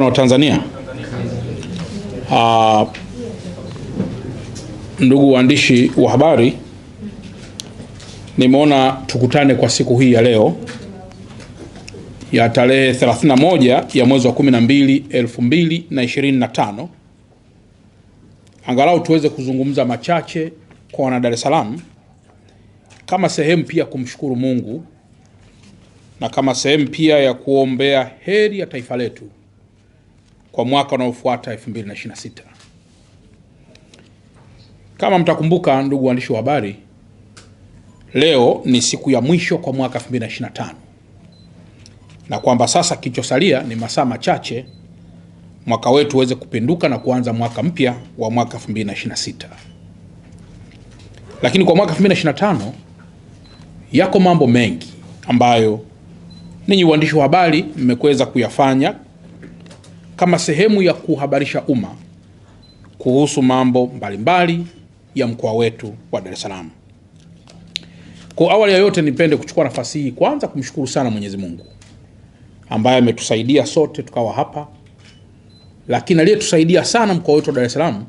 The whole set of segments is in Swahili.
wa Tanzania. Ndugu waandishi wa habari, nimeona tukutane kwa siku hii ya leo ya tarehe 31 ya mwezi wa 12 2025, angalau tuweze kuzungumza machache kwa wana Dar es Salaam, kama sehemu pia kumshukuru Mungu na kama sehemu pia ya kuombea heri ya taifa letu kwa mwaka unaofuata 2026. Kama mtakumbuka, ndugu waandishi wa habari, leo ni siku ya mwisho kwa mwaka 2025, na kwamba sasa kilichosalia ni masaa machache mwaka wetu uweze kupinduka na kuanza mwaka mpya wa mwaka 2026. Lakini kwa mwaka 2025 yako mambo mengi ambayo ninyi waandishi wa habari mmeweza kuyafanya kama sehemu ya kuhabarisha umma kuhusu mambo mbalimbali ya mkoa wetu wa Dar es Salaam. Kwa awali ya yote, nipende kuchukua nafasi hii kwanza kumshukuru sana Mwenyezi Mungu ambaye ametusaidia sote tukawa hapa, lakini aliyetusaidia sana mkoa wetu wa Dar es Salaam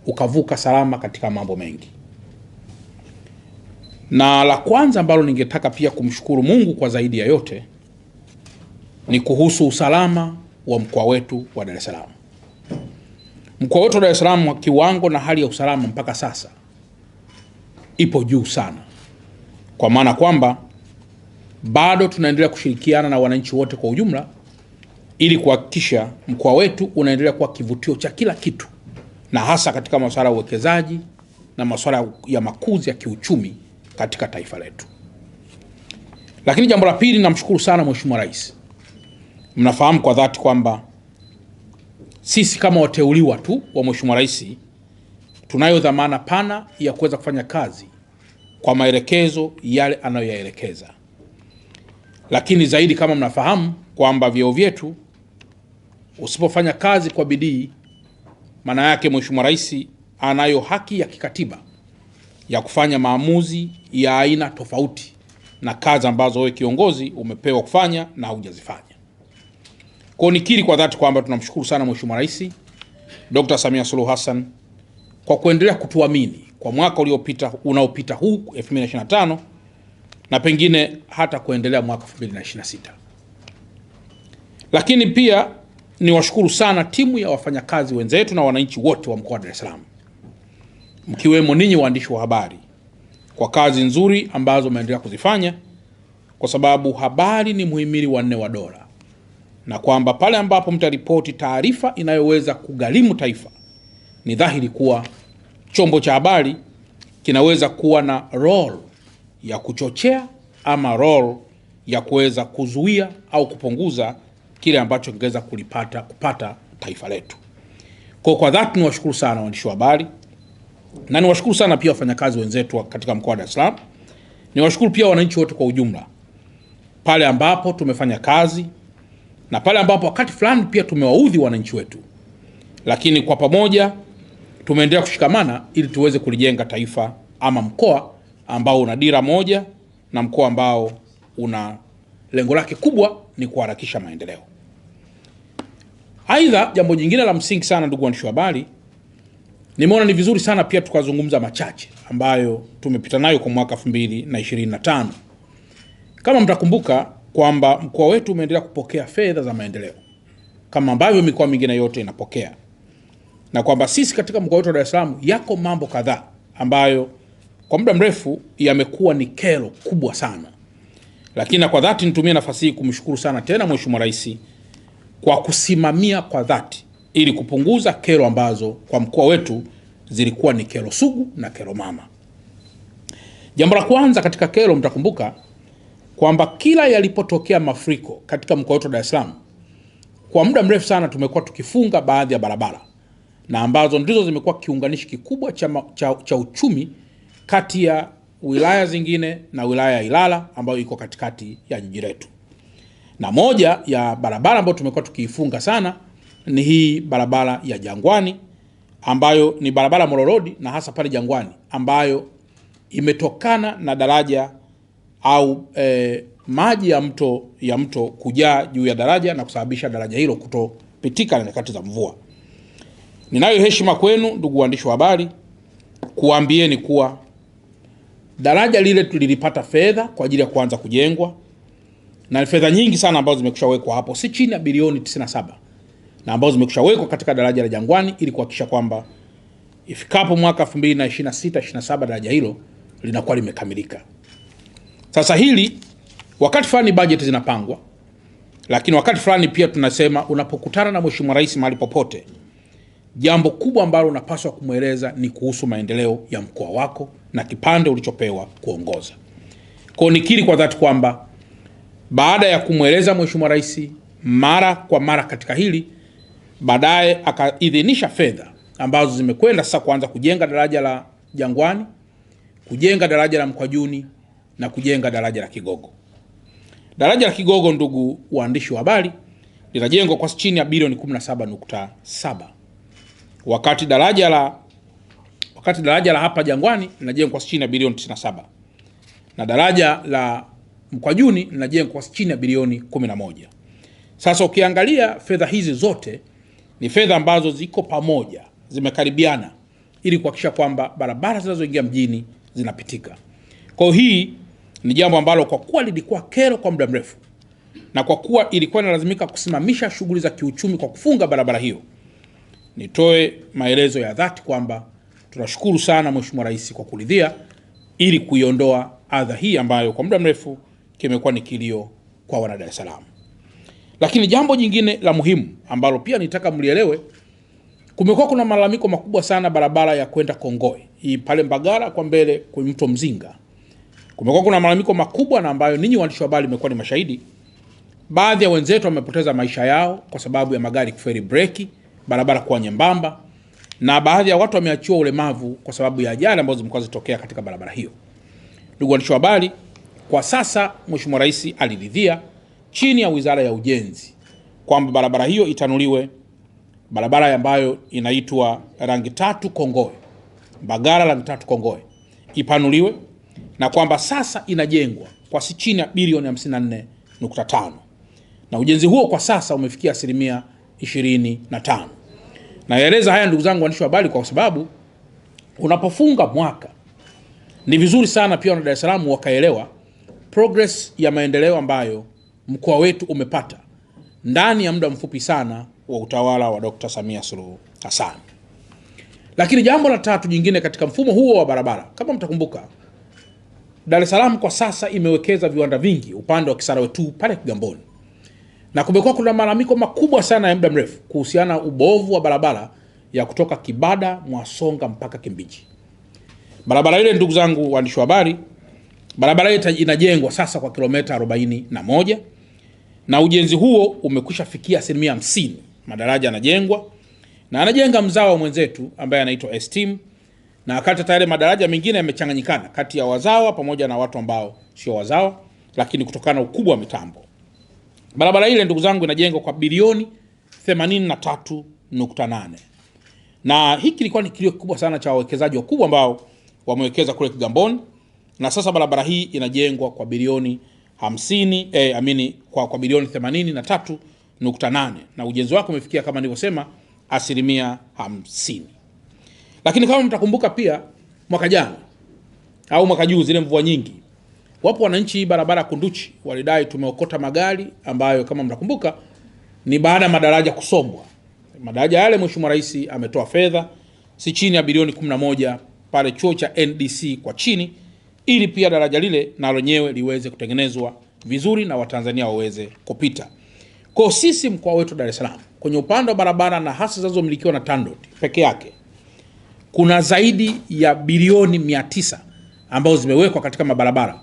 ukavuka salama katika mambo mengi. Na la kwanza ambalo ningetaka pia kumshukuru Mungu kwa zaidi ya yote ni kuhusu usalama wa mkoa wetu wa Dar es Salaam. Mkoa wetu wa Dar es Salaam, kiwango na hali ya usalama mpaka sasa ipo juu sana, kwa maana kwamba bado tunaendelea kushirikiana na wananchi wote kwa ujumla ili kuhakikisha mkoa wetu unaendelea kuwa kivutio cha kila kitu, na hasa katika masuala ya uwekezaji na masuala ya makuzi ya kiuchumi katika taifa letu. Lakini jambo la pili, namshukuru sana Mheshimiwa Rais. Mnafahamu kwa dhati kwamba sisi kama wateuliwa tu wa Mheshimiwa Rais tunayo dhamana pana ya kuweza kufanya kazi kwa maelekezo yale anayoyaelekeza. Lakini zaidi, kama mnafahamu kwamba vyeo vyetu usipofanya kazi kwa bidii, maana yake Mheshimiwa Rais anayo haki ya kikatiba ya kufanya maamuzi ya aina tofauti na kazi ambazo wewe kiongozi umepewa kufanya na hujazifanya. Kwa nikiri kwa dhati kwamba tunamshukuru sana Mheshimiwa Rais Dr. Samia Suluhu Hassan kwa kuendelea kutuamini kwa mwaka unaopita huu 2025 na pengine hata kuendelea mwaka 2026. Lakini pia niwashukuru sana timu ya wafanyakazi wenzetu na wananchi wote wa mkoa wa Dar es Salaam, mkiwemo ninyi waandishi wa habari, kwa kazi nzuri ambazo mnaendelea kuzifanya, kwa sababu habari ni muhimili wa nne wa dola, na kwamba pale ambapo mtaripoti taarifa inayoweza kugharimu taifa, ni dhahiri kuwa chombo cha habari kinaweza kuwa na role ya kuchochea ama role ya kuweza kuzuia au kupunguza kile ambacho kingeweza kupata taifa letu. Kwa dhati niwashukuru sana waandishi wa habari, na niwashukuru sana pia wafanyakazi wenzetu katika mkoa wa Dar es Salaam. Niwashukuru pia wananchi wote kwa ujumla pale ambapo tumefanya kazi na pale ambapo wakati fulani pia tumewaudhi wananchi wetu, lakini kwa pamoja tumeendelea kushikamana ili tuweze kulijenga taifa ama mkoa ambao una dira moja na mkoa ambao una lengo lake kubwa ni kuharakisha maendeleo. Aidha, jambo jingine la msingi sana, ndugu waandishi wa habari, nimeona ni vizuri sana pia tukazungumza machache ambayo tumepita nayo kwa mwaka 2025. Kama mtakumbuka kwamba mkoa wetu umeendelea kupokea fedha za maendeleo kama ambavyo mikoa mingine yote inapokea, na kwamba sisi katika mkoa wetu wa Dar es Salaam yako mambo kadhaa ambayo kwa muda mrefu yamekuwa ni kero kubwa sana. Lakini kwa dhati nitumie nafasi hii kumshukuru sana tena Mheshimiwa Rais kwa kusimamia kwa dhati ili kupunguza kero ambazo kwa mkoa wetu zilikuwa ni kero sugu na kero mama. Jambo la kwanza katika kero, mtakumbuka kwamba kila yalipotokea mafuriko katika mkoa wetu wa Dar es Salaam, kwa muda mrefu sana tumekuwa tukifunga baadhi ya barabara, na ambazo ndizo zimekuwa kiunganishi kikubwa cha uchumi kati ya wilaya zingine na wilaya ya Ilala ambayo iko katikati ya jiji letu. Na moja ya barabara ambayo tumekuwa tukiifunga sana ni hii barabara ya Jangwani, ambayo ni barabara Molo Road, na hasa pale Jangwani ambayo imetokana na daraja maji ya mto kujaa juu ya daraja na kusababisha daraja hilo kupitika na nyakati za mvua. Ninayo heshima kwenu ndugu waandishi wa habari kuambieni kuwa daraja lile tulilipata fedha kwa ajili ya kuanza kujengwa, na fedha nyingi sana ambazo zimekushawekwa hapo, si chini ya bilioni 97, na ambazo zimekushawekwa katika daraja la Jangwani ili kuhakikisha kwamba ifikapo mwaka 2026-27 daraja hilo linakuwa limekamilika. Sasa hili wakati fulani budget zinapangwa, lakini wakati fulani pia tunasema unapokutana na Mheshimiwa Rais mahali popote, jambo kubwa ambalo unapaswa kumweleza ni kuhusu maendeleo ya mkoa wako na kipande ulichopewa kuongoza. Kwa nikiri kwa dhati kwamba baada ya kumweleza Mheshimiwa Rais mara kwa mara katika hili, baadaye akaidhinisha fedha ambazo zimekwenda sasa kuanza kujenga daraja la Jangwani, kujenga daraja la Mkwajuni na kujenga daraja la Kigogo. Daraja la Kigogo, ndugu waandishi wa habari, linajengwa kwa chini ya bilioni 17.7. Wakati daraja la hapa Jangwani linajengwa kwa chini ya bilioni 97. Na daraja la Mkwajuni linajengwa kwa chini ya bilioni 11. Sasa ukiangalia fedha hizi zote ni fedha ambazo ziko pamoja, zimekaribiana ili kuhakikisha kwamba barabara zinazoingia mjini zinapitika. Kwa hii ni jambo ambalo kwa kuwa lilikuwa kero kwa muda mrefu, na kwa kuwa ilikuwa inalazimika kusimamisha shughuli za kiuchumi kwa kufunga barabara hiyo, nitoe maelezo ya dhati kwamba tunashukuru sana Mheshimiwa Rais kwa kuridhia ili kuiondoa adha hii ambayo kwa muda mrefu kimekuwa ni kilio kwa wana Dar es Salaam. Lakini jambo jingine la muhimu ambalo pia nitaka mlielewe, kumekuwa kuna malalamiko makubwa sana barabara ya kwenda Kongoe, hii pale Mbagala kwa mbele kwenye mto Mzinga. Kumekuwa kuna malalamiko makubwa na ambayo ninyi waandishi wa habari mmekuwa ni mashahidi. Baadhi ya wenzetu wamepoteza maisha yao kwa sababu ya magari kuferi breki, barabara kuwa nyembamba, na baadhi ya watu wameachiwa ulemavu kwa sababu ya ajali ambazo zimekuwa zitokea katika barabara hiyo. Ndugu waandishi wa habari, kwa sasa Mheshimiwa Rais aliridhia chini ya Wizara ya Ujenzi kwamba barabara hiyo itanuliwe, barabara ambayo inaitwa Rangi Tatu Kongoe, Mbagala Rangi Tatu Kongoe ipanuliwe, na kwamba sasa inajengwa kwa si chini ya bilioni 54.5, na ujenzi huo kwa sasa umefikia 25%. Naeleza haya ndugu zangu waandishi wa habari kwa sababu unapofunga mwaka ni vizuri sana pia wana Dar es Salaam wakaelewa progress ya maendeleo ambayo mkoa wetu umepata ndani ya muda mfupi sana wa utawala wa Dr. Samia Suluhu Hassan. Lakini jambo la tatu jingine katika mfumo huo wa barabara, kama mtakumbuka, Dar es Salaam kwa sasa imewekeza viwanda vingi upande wa Kisarawe tu pale Kigamboni. Na kumekuwa kuna malalamiko makubwa sana ya muda mrefu kuhusiana ubovu wa barabara ya kutoka Kibada, Mwasonga mpaka Kimbiji. Barabara ile ndugu zangu waandishi wa habari, barabara ile inajengwa sasa kwa kilomita 41 na ujenzi huo umekwisha fikia 50%. Madaraja yanajengwa na anajenga mzao mwenzetu ambaye anaitwa Esteem, na wakati tayari madaraja mengine yamechanganyikana kati ya wazawa pamoja na watu ambao sio wazawa, lakini kutokana na ukubwa wa mitambo. Barabara ile ndugu zangu inajengwa kwa bilioni 83.8. Na hiki kilikuwa ni kilio kikubwa sana cha wawekezaji wakubwa ambao wamewekeza kule Kigamboni, na sasa barabara hii inajengwa kwa bilioni 50 kwa bilioni 83.8, na ujenzi wake umefikia kama nilivyosema 50%. Lakini kama mtakumbuka pia mwaka jana au mwaka juzi zile mvua nyingi, wapo wananchi barabara Kunduchi walidai tumeokota magari ambayo kama mtakumbuka ni baada ya madaraja kusombwa. Madaraja yale Mheshimiwa Rais ametoa fedha si chini ya bilioni 11 pale chuo cha NDC kwa chini, ili pia daraja lile na lenyewe liweze kutengenezwa vizuri na Watanzania waweze kupita. Kwa sisi mkoa wetu Dar es Salaam kwenye upande wa barabara na hasa zinazomilikiwa na TANROADS peke yake kuna zaidi ya bilioni 900 ambazo zimewekwa katika mabarabara,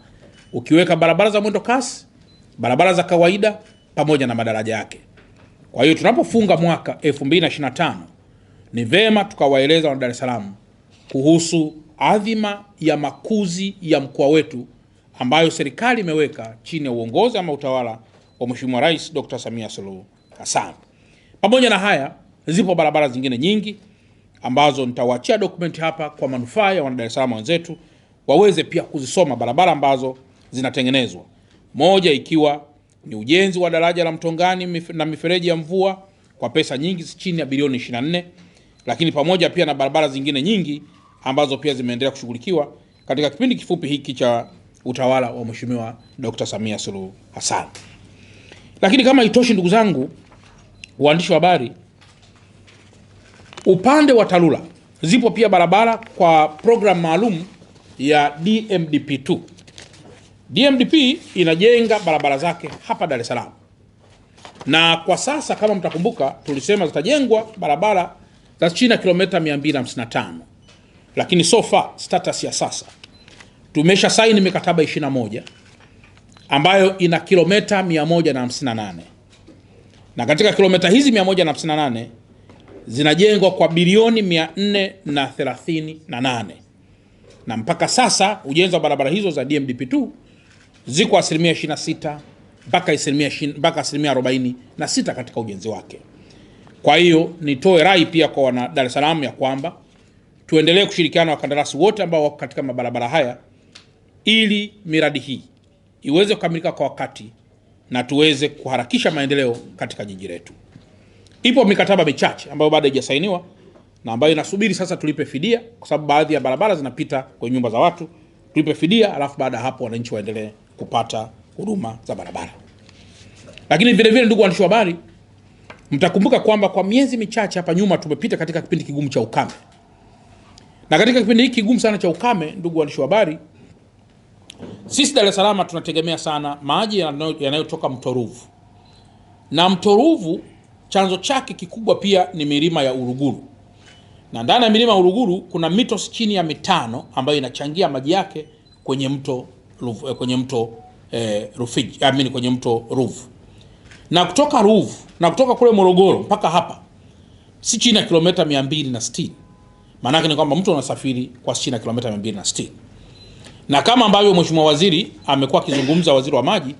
ukiweka barabara za mwendo kasi, barabara za kawaida pamoja na madaraja yake. Kwa hiyo tunapofunga mwaka 2025 ni vema tukawaeleza wana Dar es Salaam kuhusu adhima ya makuzi ya mkoa wetu ambayo serikali imeweka chini ya uongozi ama utawala wa Mheshimiwa Rais Dr. Samia Suluhu Hassan. Pamoja na haya, zipo barabara zingine nyingi ambazo nitawaachia dokumenti hapa kwa manufaa ya wana Dar es Salaam wenzetu waweze pia kuzisoma, barabara ambazo zinatengenezwa. Moja ikiwa ni ujenzi wa daraja la Mtongani na mifereji ya mvua kwa pesa nyingi chini ya bilioni 24, lakini pamoja pia na barabara zingine nyingi ambazo pia zimeendelea kushughulikiwa katika kipindi kifupi hiki cha utawala wa Mheshimiwa Dr. Samia Suluhu Hassan. Lakini kama itoshi, ndugu zangu waandishi wa habari, upande wa TARURA zipo pia barabara kwa program maalum ya DMDP2. DMDP inajenga barabara zake hapa Dar es Salaam. Na kwa sasa kama mtakumbuka, tulisema zitajengwa barabara za chini ya kilomita 255. Lakini so far status ya sasa tumesha saini mikataba 21 ambayo ina kilomita 158. Na katika kilomita hizi 158 zinajengwa kwa bilioni 438. Na mpaka sasa ujenzi wa barabara hizo za DMDP2 ziko asilimia 26 mpaka asilimia 46 katika ujenzi wake. Kwa hiyo nitoe rai pia kwa wana Dar es Salaam ya kwamba tuendelee kushirikiana na wakandarasi wote ambao wako katika mabarabara haya ili miradi hii iweze kukamilika kwa wakati na tuweze kuharakisha maendeleo katika jiji letu. Ipo mikataba michache ambayo bado haijasainiwa na ambayo inasubiri sasa tulipe fidia, kwa sababu baadhi ya barabara zinapita kwenye nyumba za watu. Tulipe fidia, alafu baada hapo wananchi waendelee kupata huduma za barabara. Lakini vile vile, ndugu waandishi wa habari, mtakumbuka kwamba kwa miezi michache hapa nyuma tumepita katika kipindi kigumu cha ukame. Na katika kipindi hiki kigumu sana cha ukame, ndugu waandishi wa habari, sisi Dar es Salaam tunategemea sana maji yanayotoka mto Ruvu. Na mto Ruvu chanzo chake kikubwa pia ni milima ya Uruguru. Na ndani ya milima ya Uruguru kuna mito chini ya 5 ambayo inachangia maji yake kwenye mto Rufiji, kwenye mto Ruvu. Na kutoka Ruvu na kutoka kule Morogoro mpaka hapa si chini ya kilomita 260. Maana yake ni kwamba mtu anasafiri kwa chini ya kilomita 260. Na kama ambavyo Mheshimiwa Waziri amekuwa akizungumza, waziri wa maji,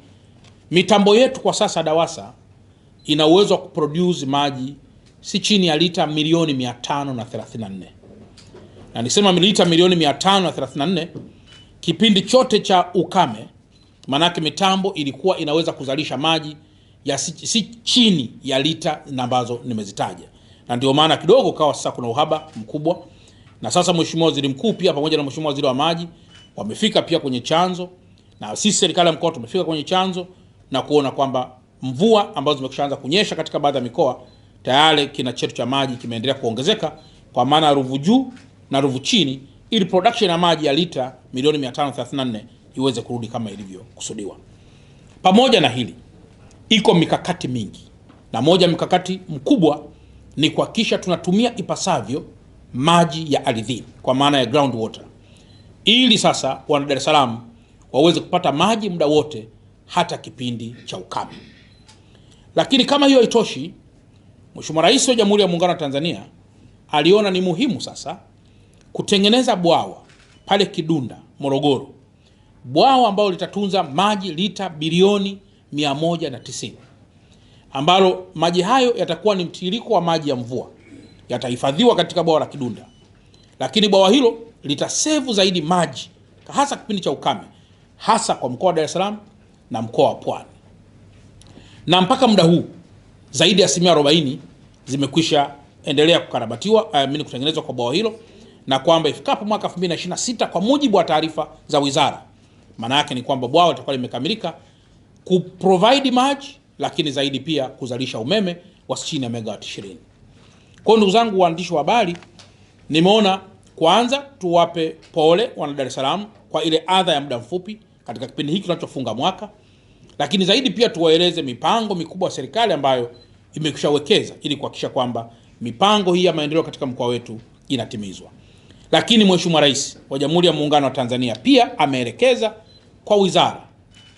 mitambo yetu kwa sasa DAWASA ina uwezo wa kuproduce maji si chini ya lita milioni 534. Na nisema lita milioni 534 kipindi chote cha ukame, manake mitambo ilikuwa inaweza kuzalisha maji ya si chini ya lita ambazo nimezitaja. Na ndio maana kidogo kawa sasa kuna uhaba mkubwa. Na sasa Mheshimiwa Waziri Mkuu pia pamoja na Mheshimiwa Waziri wa Maji wamefika pia kwenye chanzo, na sisi serikali ya mkoa tumefika kwenye chanzo na kuona kwamba mvua ambazo zimeshaanza kunyesha katika baadhi ya mikoa tayari kina chetu cha maji kimeendelea kuongezeka, kwa maana Ruvu juu na Ruvu chini, ili production ya maji ya lita milioni 534 iweze kurudi kama ilivyokusudiwa. Pamoja na hili, iko mikakati mingi, na moja mikakati mkubwa ni kuhakikisha tunatumia ipasavyo maji ya ardhini, kwa maana ya ground water, ili sasa wana Dar es Salaam waweze kupata maji muda wote, hata kipindi cha ukame. Lakini kama hiyo haitoshi, Mheshimiwa Rais wa Jamhuri ya Muungano wa Tanzania aliona ni muhimu sasa kutengeneza bwawa pale Kidunda, Morogoro, bwawa ambalo litatunza maji lita bilioni 190, ambalo maji hayo yatakuwa ni mtiririko wa maji ya mvua, yatahifadhiwa katika bwawa la Kidunda. Lakini bwawa hilo litasevu zaidi maji hasa kipindi cha ukame, hasa kwa mkoa wa Dar es Salaam na mkoa wa Pwani. Na mpaka muda huu zaidi ya asilimia 40 zimekwisha endelea kukarabatiwa, kutengenezwa kwa bwawa hilo, na kwamba ifikapo mwaka 2026 kwa mujibu wa taarifa za wizara, maana yake ni kwamba bwawa litakuwa limekamilika kuprovide maji, lakini zaidi pia kuzalisha umeme wa chini ya megawati 20. Kwa ndugu zangu waandishi wa habari, nimeona kwanza tuwape pole wana Dar es Salaam kwa ile adha ya muda mfupi katika kipindi hiki tunachofunga mwaka, lakini zaidi pia tuwaeleze mipango mikubwa ya serikali ambayo imekushawekeza ili kuhakikisha kwamba mipango hii ya maendeleo katika mkoa wetu inatimizwa. Lakini Mheshimiwa Rais wa Jamhuri ya Muungano wa Tanzania pia ameelekeza kwa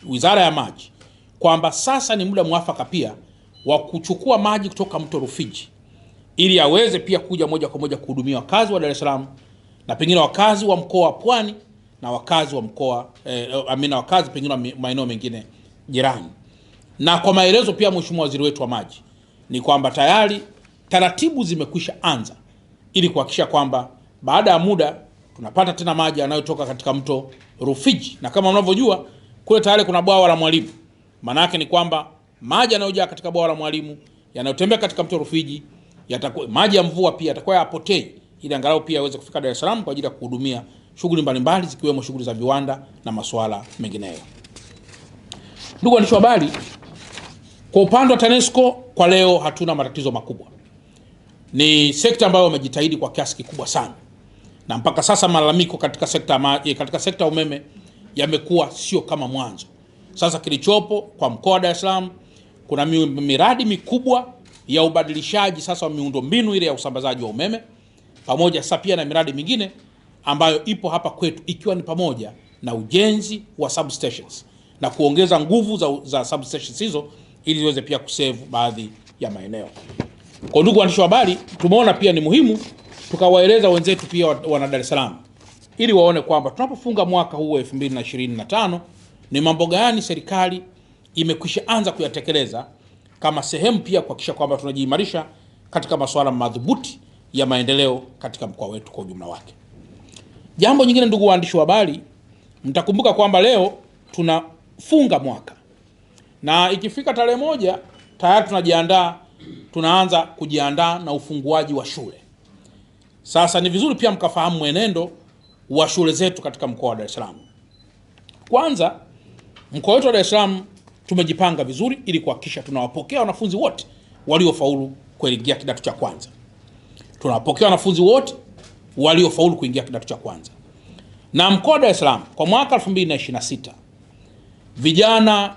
Wizara ya Maji kwamba sasa ni muda mwafaka pia wa kuchukua maji kutoka mto Rufiji ili aweze pia kuja moja kwa moja kuhudumia wakazi wa Dar es Salaam na pengine wakazi wa mkoa wa Pwani na wakazi wa mkoa wakazi pengine maeneo mengine jirani. Na kwa maelezo pia Mheshimiwa Waziri wetu wa Maji ni kwamba tayari taratibu zimekwisha anza ili kuhakikisha kwamba baada ya muda tunapata tena maji yanayotoka katika mto Rufiji. Na kama mnavyojua kule tayari kuna bwawa la Mwalimu. Maana yake ni kwamba maji yanayojaa katika bwawa la Mwalimu yanayotembea katika mto Rufiji yatakuwa, maji ya mvua pia yatakuwa yapotei, ili angalau pia yaweze kufika Dar es Salaam kwa ajili ya kuhudumia shughuli mbalimbali zikiwemo shughuli za viwanda na masuala mengineyo. Ndugu waandishi wa habari, kwa upande wa TANESCO kwa leo hatuna matatizo makubwa. Ni sekta ambayo wamejitahidi kwa kiasi kikubwa sana, na mpaka sasa malalamiko katika sekta ya umeme yamekuwa sio kama mwanzo. Sasa kilichopo kwa mkoa wa Dar es Salaam, kuna miradi mikubwa ya ubadilishaji sasa wa miundombinu ile ya usambazaji wa umeme, pamoja sasa pia na miradi mingine ambayo ipo hapa kwetu, ikiwa ni pamoja na ujenzi wa substations na kuongeza nguvu za substations hizo ili ziweze pia kusave baadhi ya maeneo. Kwa ndugu waandishi wa habari, tumeona pia ni muhimu tukawaeleza wenzetu pia wana Dar es Salaam, ili waone kwamba tunapofunga mwaka huu 2025 ni mambo gani serikali imekwisha anza kuyatekeleza kama sehemu pia kuhakikisha kwamba tunajiimarisha katika masuala madhubuti ya maendeleo katika mkoa wetu kwa ujumla wake. Jambo nyingine ndugu waandishi wa habari, mtakumbuka kwamba leo tunafunga mwaka, na ikifika tarehe 1 tayari tunaanza kujiandaa na ufunguaji wa shule. Sasa ni vizuri pia mkafahamu mwenendo wa shule zetu katika mkoa wa Dar es Salaam. Kwanza, mkoa wetu wa Dar es Salaam tumejipanga vizuri ili kuhakikisha tunawapokea wanafunzi wote waliofaulu kuingia kidato cha kwanza. Tunawapokea wanafunzi wote waliofaulu kuingia kidato cha kwanza. Na mkoa wa Dar es Salaam kwa mwaka 2026 vijana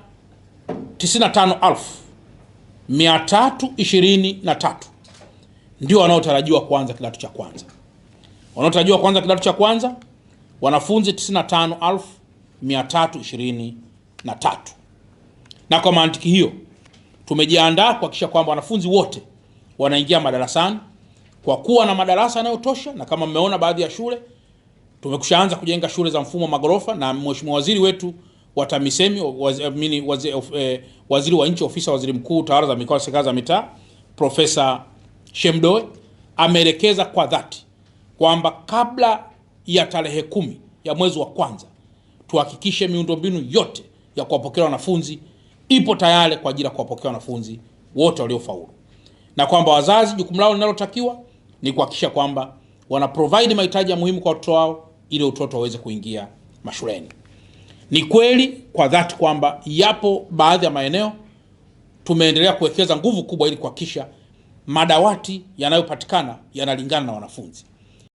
95,323 ndio wanaotarajiwa kuanza kidato cha kwanza. Wanaotarajiwa kuanza kidato cha kwanza wanafunzi 95,323. Na kwa mantiki hiyo tumejiandaa kuhakikisha kwamba wanafunzi wote wanaingia madarasani kwa kuwa na madarasa yanayotosha, na kama mmeona baadhi ya shule tumekushaanza kujenga shule za mfumo magorofa, na Mheshimiwa Waziri wetu wa TAMISEMI, Waziri wa Nchi Ofisi ya Waziri Mkuu, Tawala za Mikoa na Serikali za Mitaa, Profesa Shemdoe ameelekeza kwa dhati kwamba kabla ya tarehe 10 ya mwezi wa kwanza tuhakikishe miundombinu yote ya kuwapokea wanafunzi ipo tayari kwa ajili ya kuwapokea wanafunzi wote waliofaulu, na kwamba wazazi jukumu lao linalotakiwa ni kuhakikisha kwamba wana provide mahitaji ya muhimu kwa watoto wao ili watoto waweze kuingia mashuleni. Ni kweli kwa dhati kwamba yapo baadhi ya maeneo tumeendelea kuwekeza nguvu kubwa ili kuhakikisha madawati yanayopatikana yanalingana na wanafunzi.